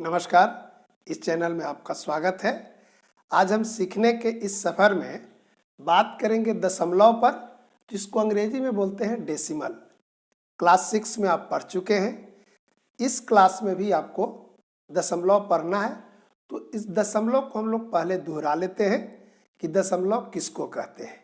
नमस्कार, इस चैनल में आपका स्वागत है। आज हम सीखने के इस सफ़र में बात करेंगे दशमलव पर, जिसको अंग्रेजी में बोलते हैं डेसिमल। क्लास 6 में आप पढ़ चुके हैं। इस क्लास में भी आपको दशमलव पढ़ना है, तो इस दशमलव को हम लोग पहले दोहरा लेते हैं कि दशमलव किसको कहते हैं।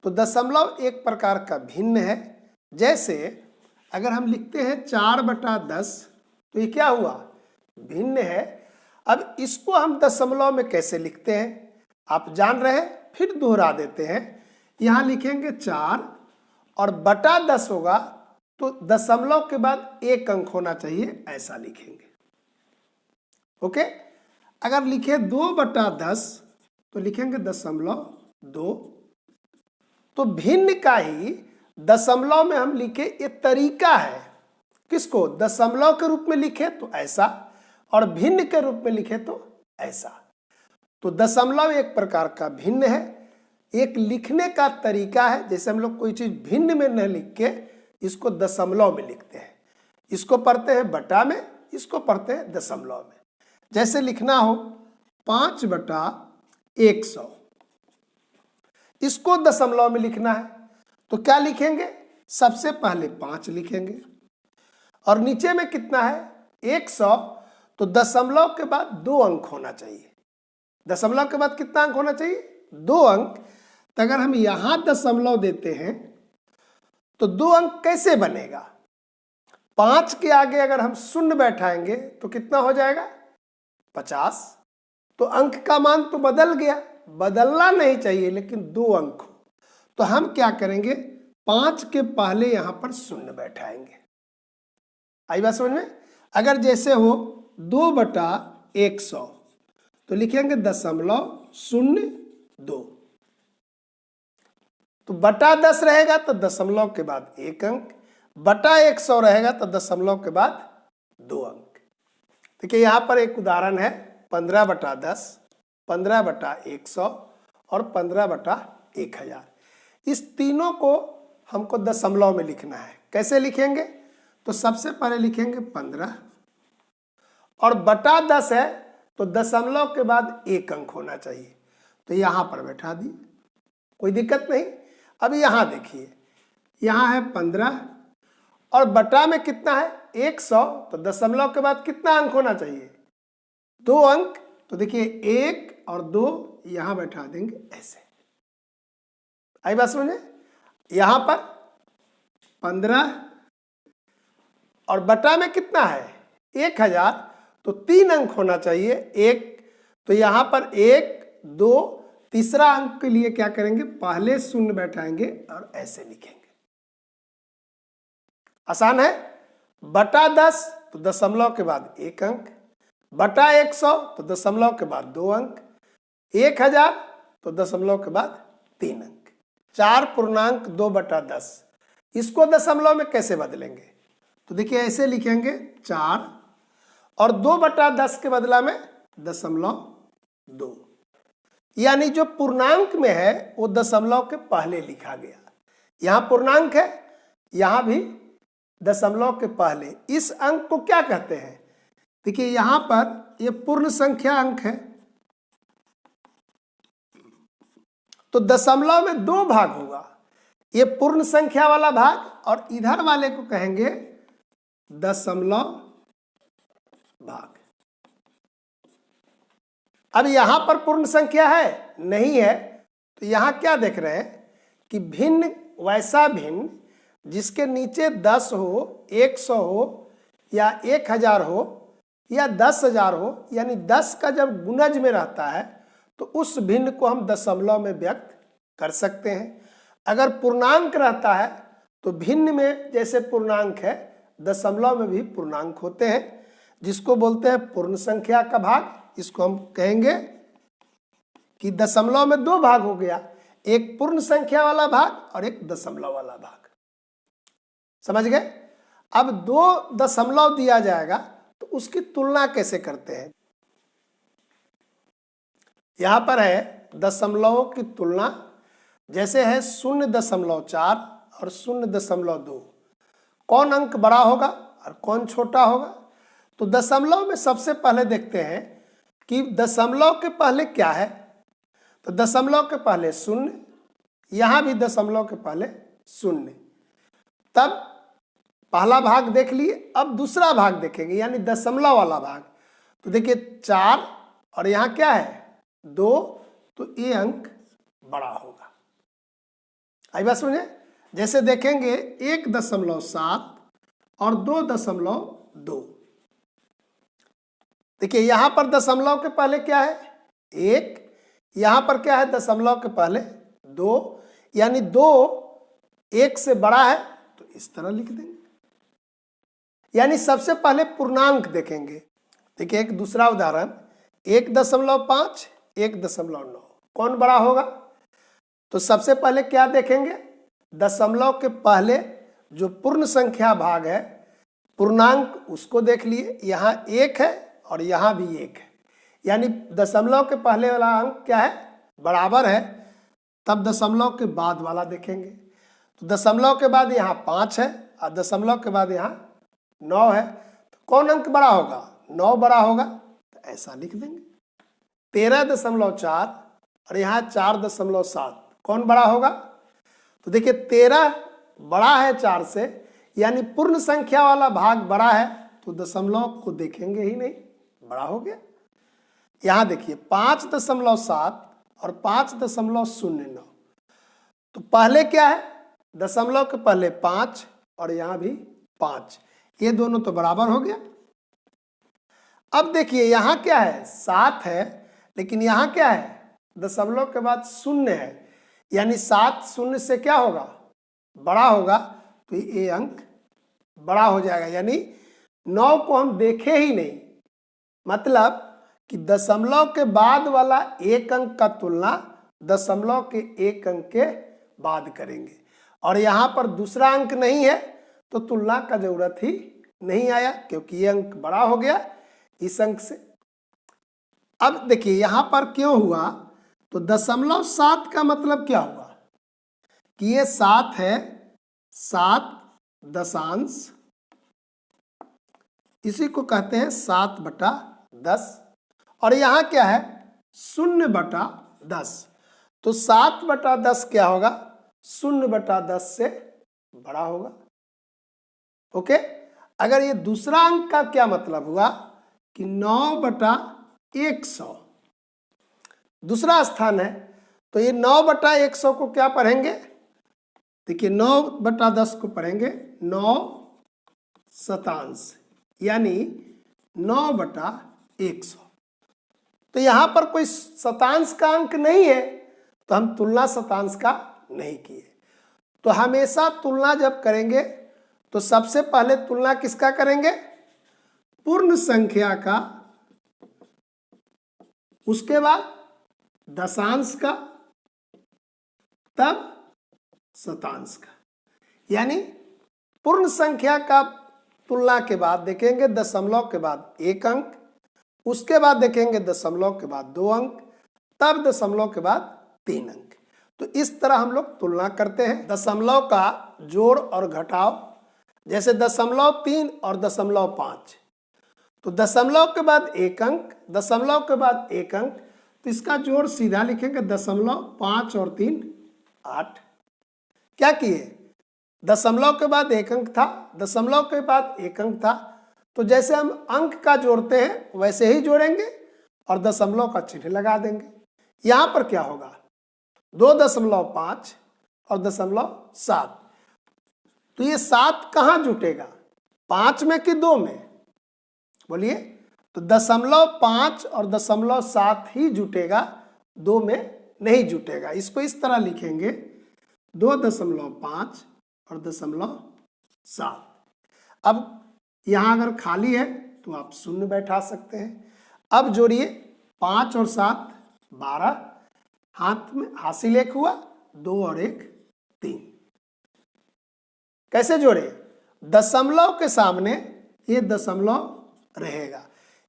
तो दशमलव एक प्रकार का भिन्न है। जैसे अगर हम लिखते हैं 4/10, तो ये क्या हुआ? भिन्न है। अब इसको हम दशमलव में कैसे लिखते हैं आप जान रहे हैं, फिर दोहरा देते हैं। यहां लिखेंगे 4 और बटा 10 होगा, तो दशमलव के बाद एक अंक होना चाहिए, ऐसा लिखेंगे। ओके। अगर लिखे 2/10 तो लिखेंगे 0.2। तो भिन्न का ही दशमलव में हम लिखे, ये तरीका है। किसको? दशमलव के रूप में लिखे तो ऐसा, और भिन्न के रूप में लिखे तो ऐसा। तो दशमलव एक प्रकार का भिन्न है, एक लिखने का तरीका है। जैसे हम लोग कोई चीज भिन्न में न लिख के इसको दशमलव में लिखते हैं। इसको पढ़ते हैं बटा में, इसको पढ़ते हैं दशमलव में। जैसे लिखना हो 5/100, इसको दशमलव में लिखना है तो क्या लिखेंगे? सबसे पहले 5 लिखेंगे और नीचे में कितना है? 100। तो दशमलव के बाद 2 अंक होना चाहिए। दशमलव के बाद कितना अंक होना चाहिए? 2 अंक। तो अगर हम यहां दशमलव देते हैं तो 2 अंक कैसे बनेगा? 5 के आगे अगर हम शून्य बैठाएंगे तो कितना हो जाएगा? 50। तो अंक का मान तो बदल गया, बदलना नहीं चाहिए, लेकिन 2 अंक हो। तो हम क्या करेंगे? 5 के पहले यहां पर शून्य बैठाएंगे। आई बात समझ में? अगर जैसे हो 2/100 तो लिखेंगे 0.02। तो बटा 10 रहेगा तो दशमलव के बाद 1 अंक, बटा 100 रहेगा तो दशमलव के बाद 2 अंक। देखिए यहां पर एक उदाहरण है 15/10, 15/100 और 15/1000। इस तीनों को हमको दशमलव में लिखना है। कैसे लिखेंगे? तो सबसे पहले लिखेंगे 15 और बटा 10 है तो दशमलव के बाद 1 अंक होना चाहिए, तो यहां पर बैठा दिए, कोई दिक्कत नहीं। अब यहां देखिए, यहां है 15 और बटा में कितना है? 100। तो दशमलव के बाद कितना अंक होना चाहिए? 2 अंक। तो देखिए 1 और 2 यहां बैठा देंगे ऐसे। आई बात समझे? यहां पर 15 और बटा में कितना है? 1000। तो 3 अंक होना चाहिए, 1। तो यहां पर 1, 2, तीसरा अंक के लिए क्या करेंगे? पहले शून्य बैठाएंगे और ऐसे लिखेंगे। आसान है। बटा 10 तो दशमलव के बाद 1 अंक, बटा 100 तो दशमलव के बाद 2 अंक, 1000 तो दशमलव के बाद 3 अंक। 4.2/10 इसको दशमलव में कैसे बदलेंगे? तो देखिए ऐसे लिखेंगे 4 और 2/10 के बदला में 0.2। यानी जो पूर्णांक में है वो दशमलव के पहले लिखा गया। यहां पूर्णांक है, यहां भी दशमलव के पहले। इस अंक को क्या कहते हैं? देखिए यहां पर ये पूर्ण संख्या अंक है, तो दशमलव में 2 भाग होगा। ये पूर्ण संख्या वाला भाग और इधर वाले को कहेंगे दशमलव भाग। अब यहां पर पूर्ण संख्या है? नहीं है। तो यहां क्या देख रहे हैं कि भिन्न, वैसा भिन्न जिसके नीचे 10 हो, 100 हो या 1000 हो या 10,000 हो, यानी 10 का जब गुणज में रहता है तो उस भिन्न को हम दशमलव में व्यक्त कर सकते हैं। अगर पूर्णांक रहता है तो भिन्न में जैसे पूर्णांक है, दशमलव में भी पूर्णांक होते हैं, जिसको बोलते हैं पूर्ण संख्या का भाग। इसको हम कहेंगे कि दशमलव में 2 भाग हो गया, एक पूर्ण संख्या वाला भाग और एक दशमलव वाला भाग। समझ गए? अब 2 दशमलव दिया जाएगा तो उसकी तुलना कैसे करते हैं? यहां पर है दशमलवों की तुलना। जैसे है 0.4 और 0.2, कौन अंक बड़ा होगा और कौन छोटा होगा? तो दशमलव में सबसे पहले देखते हैं कि दशमलव के पहले क्या है। तो दशमलव के पहले शून्य, यहां भी दशमलव के पहले शून्य। तब पहला भाग देख लिए, अब दूसरा भाग देखेंगे यानी दशमलव वाला भाग। तो देखिए 4 और यहां क्या है 2, तो ये अंक बड़ा होगा। आई बात समझे। जैसे देखेंगे 1.7 और 2.2। देखिए यहां पर दशमलव के पहले क्या है 1, यहां पर क्या है दशमलव के पहले 2, यानी 2 1 से बड़ा है तो इस तरह लिख देंगे। यानी सबसे पहले पूर्णांक देखेंगे। देखिए एक दूसरा उदाहरण 1.5, 1.9, कौन बड़ा होगा। तो सबसे पहले क्या देखेंगे, दशमलव के पहले जो पूर्ण संख्या भाग है पूर्णांक उसको देख लिए। यहाँ 1 है और यहाँ भी 1 है, यानी दशमलव के पहले वाला अंक क्या है बराबर है। तब दशमलव के बाद वाला देखेंगे। तो दशमलव के बाद यहाँ 5 है और दशमलव के बाद यहाँ 9 है। तो कौन अंक बड़ा होगा 9 बड़ा होगा, तो ऐसा लिख देंगे। 13.4 और यहाँ 4.7, कौन बड़ा होगा। तो देखिए 13 बड़ा है 4 से, यानी पूर्ण संख्या वाला भाग बड़ा है, तो दशमलव को देखेंगे ही नहीं, बड़ा हो गया। यहाँ देखिए 5.7 और 5.09, तो पहले क्या है दशमलव के पहले 5 और यहाँ भी 5, ये दोनों तो बराबर हो गया। अब देखिए यहाँ क्या है 7 है, लेकिन यहाँ क्या है दशमलव के बाद 0 है, यानी 7 0 से क्या होगा बड़ा होगा, तो ये अंक बड़ा हो जाएगा। यानी 9 को हम देखे ही नहीं, मतलब कि दशमलव के बाद वाला एक अंक का तुलना दशमलव के एक अंक के बाद करेंगे। और यहाँ पर दूसरा अंक नहीं है तो तुलना का जरूरत ही नहीं आया, क्योंकि ये अंक बड़ा हो गया इस अंक से। अब देखिए यहाँ पर क्यों हुआ, तो 0.7 का मतलब क्या हुआ कि ये 7 है, 7 दशांश, इसी को कहते हैं 7/10। और यहाँ क्या है 0/10, तो 7/10 क्या होगा 0/10 से बड़ा होगा। ओके। अगर ये दूसरा अंक का क्या मतलब हुआ कि 9/100 दूसरा स्थान है, तो ये 9/100 को क्या पढ़ेंगे, देखिए 9/10 को पढ़ेंगे 9 शतांश, यानी 9/100। तो यहां पर कोई शतांश का अंक नहीं है, तो हम तुलना शतांश का नहीं किए। तो हमेशा तुलना जब करेंगे तो सबसे पहले तुलना किसका करेंगे, पूर्ण संख्या का, उसके बाद दशांश का, तब शतांश का। यानी पूर्ण संख्या का तुलना के बाद देखेंगे दशमलव के बाद 1 अंक, उसके बाद देखेंगे दशमलव के बाद 2 अंक, तब दशमलव के बाद 3 अंक। तो इस तरह हम लोग तुलना करते हैं। दशमलव का जोड़ और घटाव, जैसे 0.3 और 0.5, तो दशमलव के बाद 1 अंक, दशमलव के बाद 1 अंक, तो इसका जोड़ सीधा लिखेंगे 0.5 और 3 8। क्या किए, दशमलव के बाद 1 अंक था, दशमलव के बाद 1 अंक था, तो जैसे हम अंक का जोड़ते हैं वैसे ही जोड़ेंगे और दशमलव का चिन्ह लगा देंगे। यहां पर क्या होगा 2.5 और 0.7, तो ये 7 कहां जुटेगा 5 में कि 2 में, बोलिए। तो 0.5 और 0.7 ही जुटेगा, 2 में नहीं जुटेगा। इसको इस तरह लिखेंगे 2.5 और 0.7। अब यहां अगर खाली है तो आप 0 बैठा सकते हैं। अब जोड़िए 5 और 7 12, हाथ में हासिल 1 हुआ, 2 और 1 3। कैसे जोड़े, दशमलव के सामने ये दशमलव रहेगा,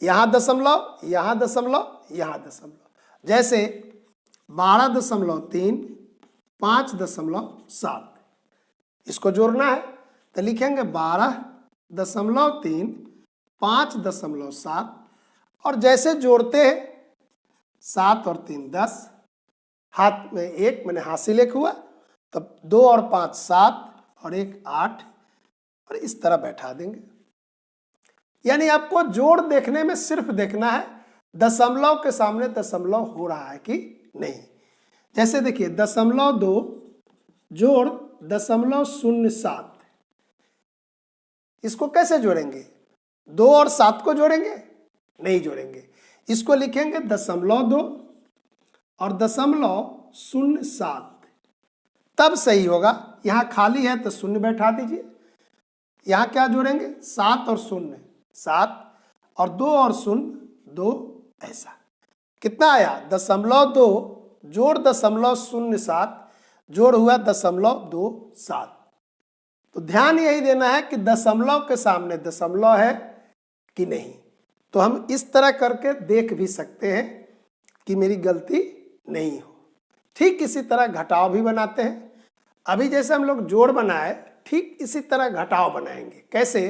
यहां दशमलव, यहां दशमलव, यहां दशमलव। जैसे 12.3 5.7, इसको जोड़ना है तो लिखेंगे 12.3 5.7 और जैसे जोड़ते हैं 7 और 3 10, हाथ में 1 मैंने हासिल 1 हुआ, तब 2 और 5 7 और 1 8 और इस तरह बैठा देंगे। यानी आपको जोड़ देखने में सिर्फ देखना है दशमलव के सामने दशमलव हो रहा है कि नहीं। जैसे देखिए 0.2 जोड़ 0.07, इसको कैसे जोड़ेंगे? 2 और 7 को जोड़ेंगे? नहीं जोड़ेंगे। इसको लिखेंगे 0.2 और 0.07, तब सही होगा। यहां खाली है तो शून्य बैठा दीजिए। यहां क्या जोड़ेंगे? 7 और 0 7 और 2 और 0 2, ऐसा कितना आया? 0.2 जोड़ 0.07 जोड़ हुआ 0.27। तो ध्यान यही देना है कि दशमलव के सामने दशमलव है कि नहीं। तो हम इस तरह करके देख भी सकते हैं कि मेरी गलती नहीं हो। ठीक इसी तरह घटाव भी बनाते हैं। अभी जैसे हम लोग जोड़ बनाए, ठीक इसी तरह घटाव बनाएंगे। कैसे?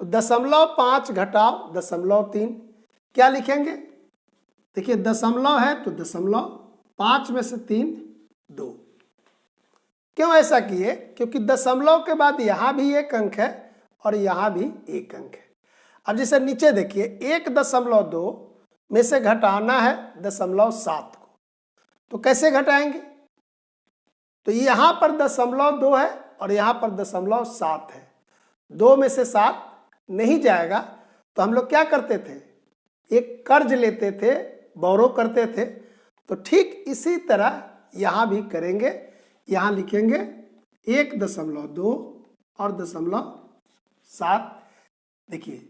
तो 0.5 घटाव 0.3 क्या लिखेंगे? देखिए दशमलव है तो दशमलव, 5 में से 3 2। क्यों ऐसा किए? क्योंकि दशमलव के बाद यहां भी 1 अंक है और यहां भी 1 अंक है। अब जैसे नीचे देखिए 1.2 में से घटाना है 0.7 को, तो कैसे घटाएंगे? तो यहां पर 0.2 है और यहां पर 0.7 है। 2 में से 7 नहीं जाएगा, तो हम लोग क्या करते थे? एक कर्ज लेते थे, बोरो करते थे। तो ठीक इसी तरह यहां भी करेंगे। यहां लिखेंगे 1.2 और 0.7। देखिए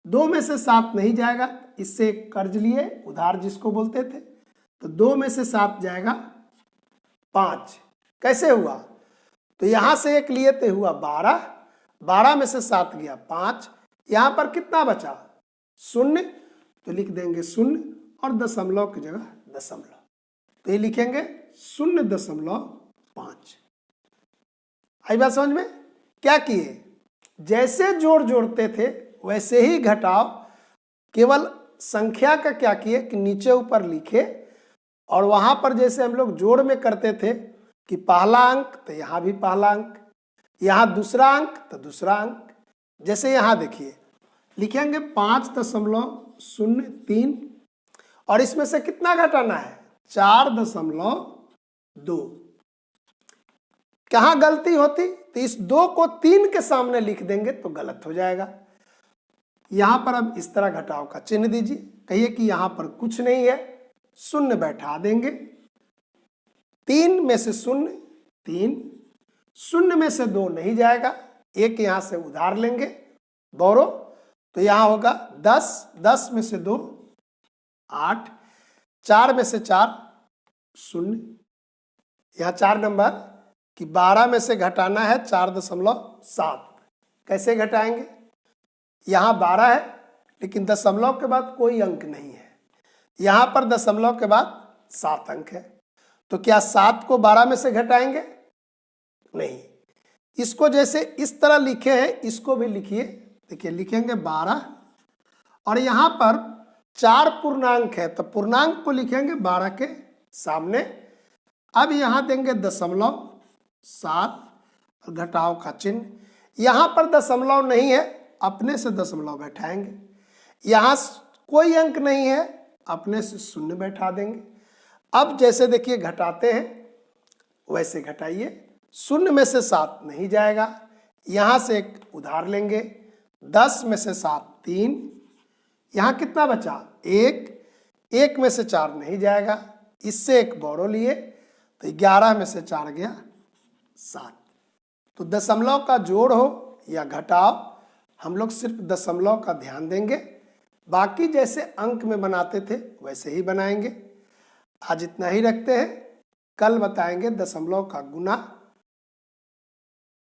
2 में से 7 नहीं जाएगा, इससे कर्ज लिए, उधार जिसको बोलते थे। तो 2 में से 7 जाएगा 5। कैसे हुआ? तो यहां से 1 लिए तो हुआ 12, 12 में से 7 गया 5। यहां पर कितना बचा? 0, तो लिख देंगे 0 और दशमलव की जगह दशमलव। तो ये लिखेंगे 0.5। आई बात समझ में? क्या किए? जैसे जोड़ जोड़ते थे वैसे ही घटाव, केवल संख्या का क्या किए कि नीचे ऊपर लिखे। और वहां पर जैसे हम लोग जोड़ में करते थे कि पहला अंक तो यहां भी पहला अंक, यहां दूसरा अंक तो दूसरा अंक। जैसे यहां देखिए लिखेंगे 5.03 और इसमें से कितना घटाना है? 4.2। कहां गलती होती? तो इस 2 को 3 के सामने लिख देंगे तो गलत हो जाएगा। यहां पर अब इस तरह घटाव का चिन्ह दीजिए, कहिए कि यहां पर कुछ नहीं है, 0 बैठा देंगे। 3 में से 0 3, 0 में से 2 नहीं जाएगा, 1 यहां से उधार लेंगे, बोरो। तो यहां होगा 10, 10 में से 2 8, 4 में से 4 0। यहां 4 नंबर कि 12 में से घटाना है 4.7। कैसे घटाएंगे? यहां 12 है लेकिन दशमलव के बाद कोई अंक नहीं है, यहां पर दशमलव के बाद 7 अंक है। तो क्या 7 को 12 में से घटाएंगे? नहीं। इसको जैसे इस तरह लिखे हैं इसको भी लिखिए। देखिए लिखेंगे 12 और यहां पर 4 पूर्णांक है तो पूर्णांक को लिखेंगे 12 के सामने। अब यहां देंगे 0.7 और घटाव का चिन्ह। यहां पर दशमलव नहीं है, अपने से दशमलव बैठाएंगे। यहां कोई अंक नहीं है, अपने से 0 बैठा देंगे। अब जैसे देखिए घटाते हैं वैसे घटाइए। 0 में से 7 नहीं जाएगा, यहां से 1 उधार लेंगे। 10 में से 7 3, यहां कितना बचा? 1, 1 में से 4 नहीं जाएगा, इससे 1 बोरो लिए तो 11 में से 4 गया 7। तो दशमलव का जोड़ हो या घटाव, हम लोग सिर्फ दशमलव का ध्यान देंगे, बाकी जैसे अंक में बनाते थे वैसे ही बनाएंगे। आज इतना ही रखते हैं, कल बताएंगे दशमलव का गुना